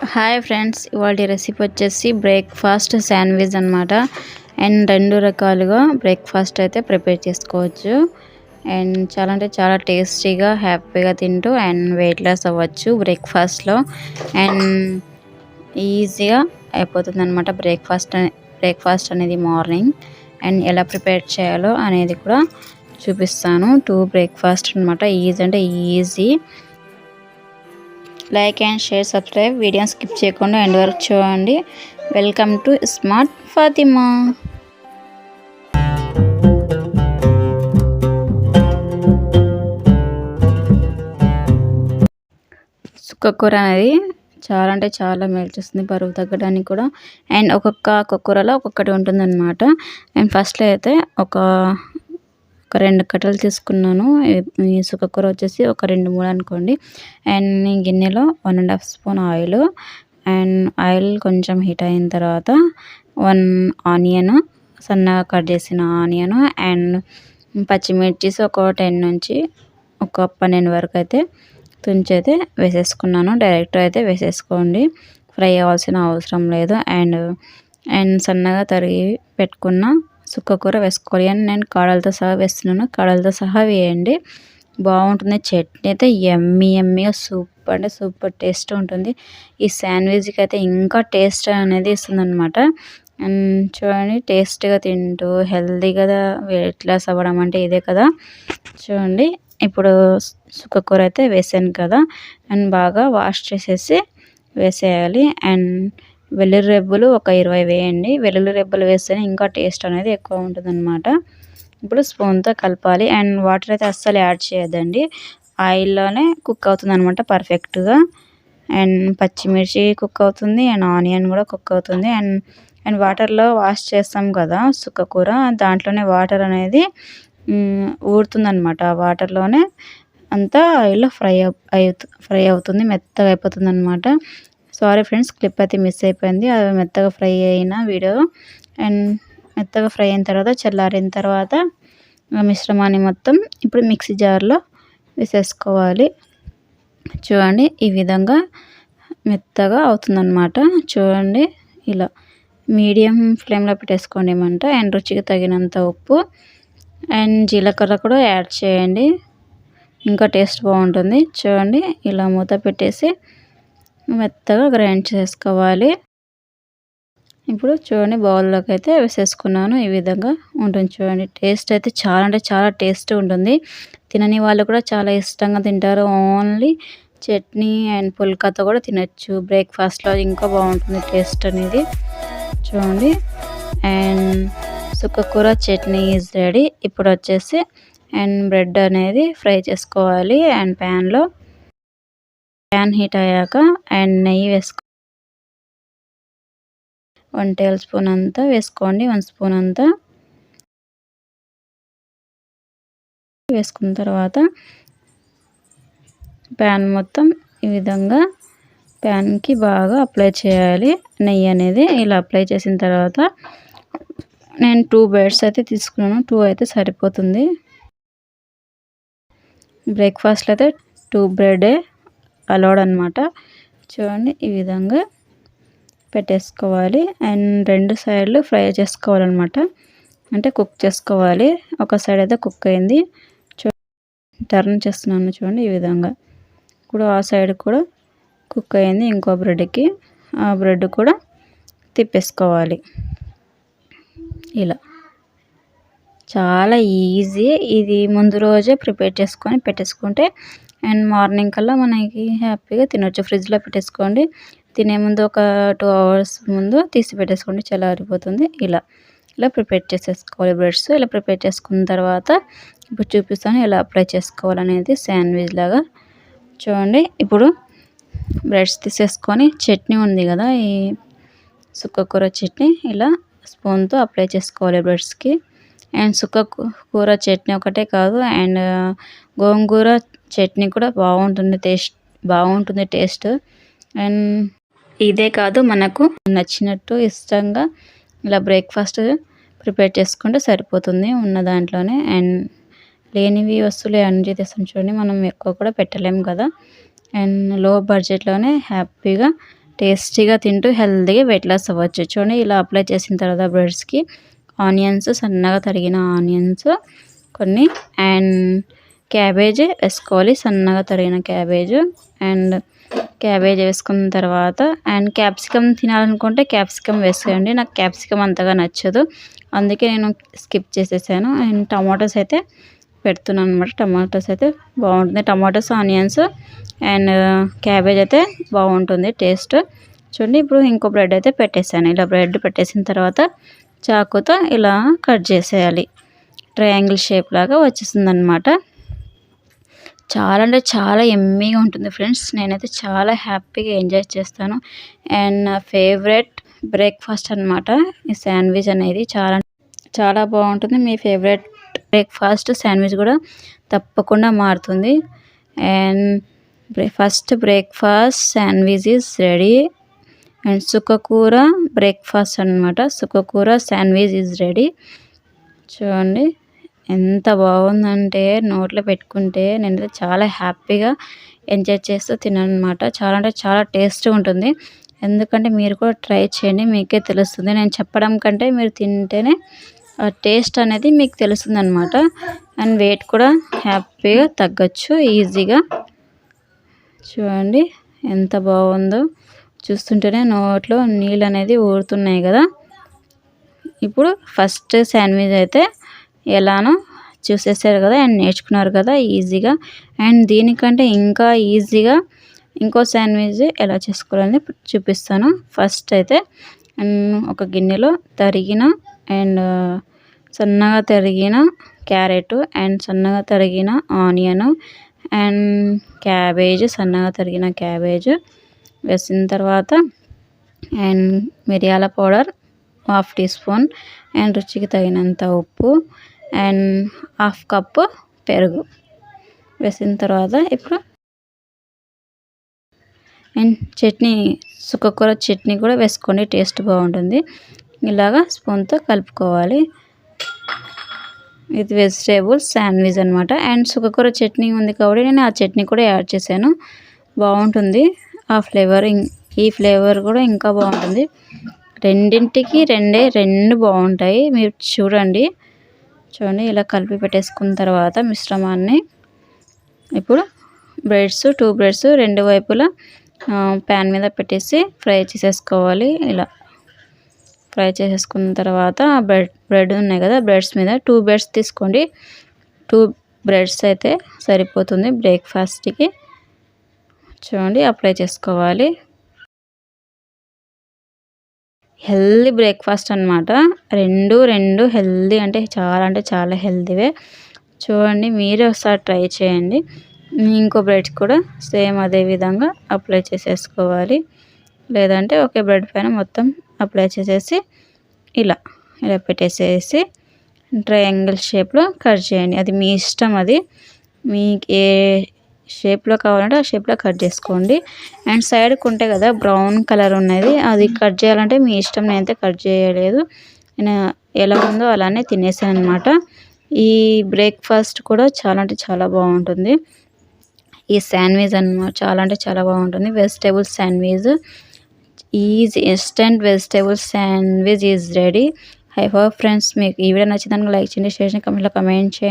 Hi friends, ఇవాళ recipe వచ్చేసి breakfast sandwich అనమాట. అండ్ 2 రకాలుగా బ్రేక్ఫాస్ట్ అయితే ప్రిపేర్ చేసుకోవచ్చు. అండ్ చాలా అంటే చాలా టేస్టీగా హ్యాపీగా తింటూ అండ్ వెయిట్ లాస్ అవ్వచ్చు బ్రేక్ఫాస్ట్లో. అండ్ ఈజీగా అయిపోతుంది అనమాట బ్రేక్ఫాస్ట్ అనేది మార్నింగ్. అండ్ ఎలా ప్రిపేర్ చేయాలో అనేది కూడా చూపిస్తాను. 2 బ్రేక్ఫాస్ట్ అనమాట. ఈజీ అంటే easy. Like and share, subscribe, video skip చేయకుండా ఎండ్ వరకు చూడండి. Welcome to smart Fatima. సుక్కకూర అనేది చాలా అంటే చాలా మేలు చేస్తుంది, బరువు తగ్గడానికి కూడా. అండ్ ఒక్కొక్క కూరలో ఒక్కొక్కటి ఉంటుందన్నమాట. అండ్ ఫస్ట్లో అయితే ఒక 2 కట్టలు తీసుకున్నాను. ఈ సుక్కకూర వచ్చేసి ఒక 2-3 అనుకోండి. అండ్ ఈ గిన్నెలో 1.5 స్పూన్ ఆయిల్. అండ్ ఆయిల్ కొంచెం హీట్ అయిన తర్వాత 1 ఆనియన్, సన్నగా కట్ చేసిన ఆనియన్, అండ్ పచ్చిమిర్చిస్ ఒక 10 నుంచి ఒక 12 వరకు అయితే తుంచైతే వేసేసుకున్నాను. డైరెక్ట్ అయితే వేసేసుకోండి, ఫ్రై అవ్వాల్సిన అవసరం లేదు. అండ్ సన్నగా తరిగి పెట్టుకున్న సుక్కకూర వేసుకోవాలి. అండ్ నేను కాడలతో సహా వేస్తున్నాను. కాడలతో సహా వేయండి, బాగుంటుంది. చట్నీ అయితే యమ్మీగా సూపర్ అంటే సూపర్ టేస్ట్ ఉంటుంది. ఈ శాండ్విచ్కి అయితే ఇంకా టేస్ట్ అనేది ఇస్తుంది అనమాట. అండ్ చూడండి, టేస్ట్గా తింటూ హెల్తీగా వెయిట్ లాస్ అవ్వడం అంటే ఇదే కదా. చూడండి, ఇప్పుడు సుక్కకూర అయితే వేసాను కదా. అండ్ బాగా వాష్ చేసేసి వేసేయాలి. అండ్ వెల్లుల్లి రెబ్బలు ఒక 20 వేయండి. వెల్లుల్లి రెబ్బలు వేస్తేనే ఇంకా టేస్ట్ అనేది ఎక్కువ ఉంటుందన్నమాట. ఇప్పుడు స్పూన్తో కలపాలి. అండ్ వాటర్ అయితే అస్సలు యాడ్ చేయొద్దండి, ఆయిల్లోనే కుక్ అవుతుంది అనమాట పర్ఫెక్ట్గా. అండ్ పచ్చిమిర్చి కుక్ అవుతుంది, అండ్ ఆనియన్ కూడా కుక్ అవుతుంది. అండ్ వాటర్లో వాష్ చేస్తాం కదా సుక్కకూర, దాంట్లోనే వాటర్ అనేది ఊరుతుందన్నమాట. వాటర్లోనే అంతా ఆయిల్లో ఫ్రై అవుతుంది, మెత్తగా అయిపోతుంది అనమాట. సారీ ఫ్రెండ్స్, క్లిప్ అయితే మిస్ అయిపోయింది. అది మెత్తగా ఫ్రై అయిన వీడియో. అండ్ మెత్తగా ఫ్రై అయిన తర్వాత చల్లారిన తర్వాత మిశ్రమాన్ని మొత్తం ఇప్పుడు మిక్సీ జార్లో వేసేసుకోవాలి. చూడండి, ఈ విధంగా మెత్తగా అవుతుందన్నమాట. చూడండి, ఇలా మీడియం ఫ్లేమ్లో పెట్టేసుకోండి మంట. అండ్ రుచికి తగినంత ఉప్పు అండ్ జీలకర్ర కూడా యాడ్ చేయండి, ఇంకా టేస్ట్ బాగుంటుంది. చూడండి, ఇలా మూత పెట్టేసి మెత్తగా గ్రైండ్ చేసుకోవాలి. ఇప్పుడు చూడండి, బౌల్లోకి అయితే వేసేసుకున్నాను. ఈ విధంగా ఉంటుంది చూడండి. టేస్ట్ అయితే చాలా అంటే చాలా టేస్ట్ ఉంటుంది. తినని వాళ్ళు కూడా చాలా ఇష్టంగా తింటారు. ఓన్లీ చట్నీ అండ్ పుల్కాతో కూడా తినచ్చు బ్రేక్ఫాస్ట్లో, ఇంకా బాగుంటుంది టేస్ట్ అనేది. చూడండి, అండ్ సుక్కకూర చట్నీ ఈజ్ రెడీ. ఇప్పుడు వచ్చేసి అండ్ బ్రెడ్ అనేది ఫ్రై చేసుకోవాలి. అండ్ ప్యాన్ హీట్ అయ్యాక అండ్ నెయ్యి 1 టేబుల్ స్పూన్ అంతా వేసుకోండి. 1 స్పూన్ అంతా వేసుకున్న తర్వాత ప్యాన్ మొత్తం ఈ విధంగా ప్యాన్కి బాగా అప్లై చేయాలి నెయ్యి అనేది. ఇలా అప్లై చేసిన తర్వాత నేను 2 బ్రెడ్స్ అయితే తీసుకున్నాను. 2 అయితే సరిపోతుంది. బ్రేక్ఫాస్ట్లో అయితే 2 బ్రెడే అలౌడ్ అనమాట. చూడండి, ఈ విధంగా పెట్టేసుకోవాలి. అండ్ 2 సైడ్లు ఫ్రై చేసుకోవాలన్నమాట, అంటే కుక్ చేసుకోవాలి. ఒక సైడ్ అయితే కుక్ అయింది, టర్న్ చేస్తున్నాను చూడండి. ఈ విధంగా ఇప్పుడు ఆ సైడ్ కూడా కుక్ అయింది. ఇంకో బ్రెడ్కి ఆ బ్రెడ్ కూడా తిప్పేసుకోవాలి. ఇలా చాలా ఈజీ. ఇది ముందు రోజే ప్రిపేర్ చేసుకొని పెట్టేసుకుంటే అండ్ మార్నింగ్ కల్లా మనకి హ్యాపీగా తినొచ్చు. ఫ్రిడ్జ్లో పెట్టేసుకోండి, తినే ముందు ఒక 2 అవర్స్ ముందు తీసి పెట్టేసుకోండి, చల్లారిపోతుంది. ఇలా ప్రిపేర్ చేసేసుకోవాలి బ్రెడ్స్. ఇలా ప్రిపేర్ చేసుకున్న తర్వాత ఇప్పుడు చూపిస్తాను ఎలా అప్లై చేసుకోవాలనేది శాండ్విచ్ లాగా. చూడండి, ఇప్పుడు బ్రెడ్స్ తీసేసుకొని చట్నీ ఉంది కదా, ఈ సుక్కకూర చట్నీ ఇలా స్పూన్తో అప్లై చేసుకోవాలి బ్రెడ్స్కి. అండ్ సుక్కకూర చట్నీ ఒకటే కాదు, అండ్ గోంగూర చట్నీ కూడా బాగుంటుంది టేస్ట్. అండ్ ఇదే కాదు, మనకు నచ్చినట్టు ఇష్టంగా ఇలా బ్రేక్ఫాస్ట్ ప్రిపేర్ చేసుకుంటే సరిపోతుంది ఉన్న దాంట్లోనే. అండ్ లేనివి వస్తువులు అన్నీ తెస్తాం చూడండి, మనం ఎక్కువ కూడా పెట్టలేము కదా. అండ్ లో బడ్జెట్లోనే హ్యాపీగా టేస్టీగా తింటూ హెల్తీగా వెయిట్ లాస్ అవ్వచ్చు. చూడండి ఇలా అప్లై చేసిన తర్వాత బ్రెడ్స్కి ఆనియన్స్, సన్నగా తరిగిన ఆనియన్స్ కొన్ని, అండ్ క్యాబేజ్ వేసుకోవాలి, సన్నగా తరిగిన క్యాబేజ్. అండ్ క్యాబేజ్ వేసుకున్న తర్వాత అండ్ క్యాప్సికమ్ తినాలనుకుంటే క్యాప్సికమ్ వేసేయండి. నాకు క్యాప్సికమ్ అంతగా నచ్చదు, అందుకే నేను స్కిప్ చేసేసాను. అండ్ టమాటోస్ అయితే పెడుతున్నాను అనమాట. టమాటోస్ అయితే బాగుంటుంది, టమాటోస్, ఆనియన్స్ అండ్ క్యాబేజ్ అయితే బాగుంటుంది టేస్ట్. చూడండి ఇప్పుడు ఇంకో బ్రెడ్ అయితే పెట్టేసాను. ఇలా బ్రెడ్ పెట్టేసిన తర్వాత చాకుతో ఇలా కట్ చేసేయాలి. ట్రయాంగిల్ షేప్ లాగా వచ్చేస్తుంది అనమాట. చాలా అంటే చాలా యమ్మీగా ఉంటుంది ఫ్రెండ్స్. నేనైతే చాలా హ్యాపీగా ఎంజాయ్ చేస్తాను. అండ్ నా ఫేవరెట్ బ్రేక్ఫాస్ట్ అనమాట ఈ శాండ్విచ్ అనేది. చాలా చాలా బాగుంటుంది. మీ ఫేవరెట్ బ్రేక్ఫాస్ట్ శాండ్విచ్ కూడా తప్పకుండా మారుతుంది. And first breakfast sandwich is ready. And సుక్కకూర బ్రేక్ఫాస్ట్ అనమాట. సుక్కకూర శాండ్విచ్ ఈజ్ రెడీ. చూడండి ఎంత బాగుందంటే నోట్లో పెట్టుకుంటే నేనైతే చాలా హ్యాపీగా ఎంజాయ్ చేస్తూ తిన్నాను అనమాట. చాలా అంటే చాలా టేస్ట్గా ఉంటుంది. ఎందుకంటే మీరు కూడా ట్రై చేయండి, మీకే తెలుస్తుంది. నేను చెప్పడం కంటే మీరు తింటేనే ఆ టేస్ట్ అనేది మీకు తెలుస్తుంది అనమాట. అండ్ వెయిట్ కూడా హ్యాపీగా తగ్గచ్చు ఈజీగా. చూడండి ఎంత బాగుందో, చూస్తుంటేనే నోట్లో నీళ్ళు అనేది ఊరుతున్నాయి కదా. ఇప్పుడు ఫస్ట్ శాండ్విచ్ అయితే ఎలానో చూసేసారు కదా అండ్ నేర్చుకున్నారు కదా ఈజీగా. అండ్ దీనికంటే ఇంకా ఈజీగా ఇంకో శాండ్విచ్ ఎలా చేసుకోవాలని చూపిస్తాను. ఫస్ట్ అయితే ఒక గిన్నెలో తరిగిన అండ్ సన్నగా తరిగిన క్యారెట్ అండ్ సన్నగా తరిగిన ఆనియన్ అండ్ క్యాబేజ్, సన్నగా తరిగిన క్యాబేజ్ వేసిన తర్వాత అండ్ మిరియాల పౌడర్ 1/2 టీ స్పూన్ అండ్ రుచికి తగినంత ఉప్పు అండ్ 1/2 కప్పు పెరుగు వేసిన తర్వాత ఇప్పుడు అండ్ చట్నీ, సుక్కకూర చట్నీ కూడా వేసుకోండి, టేస్ట్ బాగుంటుంది. ఇలాగా స్పూన్తో కలుపుకోవాలి. ఇది వెజిటేబుల్ శాండ్విచ్ అనమాట. అండ్ సుక్కకూర చట్నీ ఉంది కాబట్టి నేను ఆ చట్నీ కూడా యాడ్ చేశాను, బాగుంటుంది ఆ ఫ్లేవర్. ఈ ఫ్లేవర్ కూడా ఇంకా బాగుంటుంది. రెండింటికి రెండు బాగుంటాయి. మీరు చూడండి ఇలా కలిపి పెట్టేసుకున్న తర్వాత మిశ్రమాన్ని ఇప్పుడు బ్రెడ్స్ 2 బ్రెడ్స్ రెండు వైపులా ప్యాన్ మీద పెట్టేసి ఫ్రై చేసేసుకోవాలి. ఇలా ఫ్రై చేసేసుకున్న తర్వాత బ్రెడ్ ఉన్నాయి కదా, బ్రెడ్స్ మీద 2 బ్రెడ్స్ తీసుకోండి. 2 బ్రెడ్స్ అయితే సరిపోతుంది బ్రేక్ఫాస్ట్కి. చూడండి అప్లై చేసుకోవాలి. హెల్దీ బ్రేక్ఫాస్ట్ అనమాట. రెండు హెల్దీ అంటే చాలా హెల్దీవే. చూడండి మీరే ఒకసారి ట్రై చేయండి. ఇంకో బ్రెడ్ కూడా సేమ్ అదే విధంగా అప్లై చేసేసుకోవాలి. లేదంటే ఒకే బ్రెడ్ పైన మొత్తం అప్లై చేసేసి ఇలా పెట్టేసేసి ట్రయాంగిల్ షేప్లో కట్ చేయండి. అది మీ ఇష్టం, అది మీకు ఏ షేప్లో కావాలంటే ఆ షేప్లో కట్ చేసుకోండి. అండ్ సైడ్కి ఉంటాయి కదా బ్రౌన్ కలర్ ఉన్నది, అది కట్ చేయాలంటే మీ ఇష్టం. నేనైతే కట్ చేయలేదు, నేను ఎలా ఉందో అలానే తినేసాను అనమాట. ఈ బ్రేక్ఫాస్ట్ కూడా చాలా బాగుంటుంది. ఈ శాండ్విచ్ అన్నమాట చాలా బాగుంటుంది. Vegetable sandwich instant vegetable sandwich is ready. I hope friends మీకు ఈ వీడియో నచ్చిందని లైక్ చేయండి, షేర్ చేయండి, కామెంట్లో కామెంట్ చేయండి.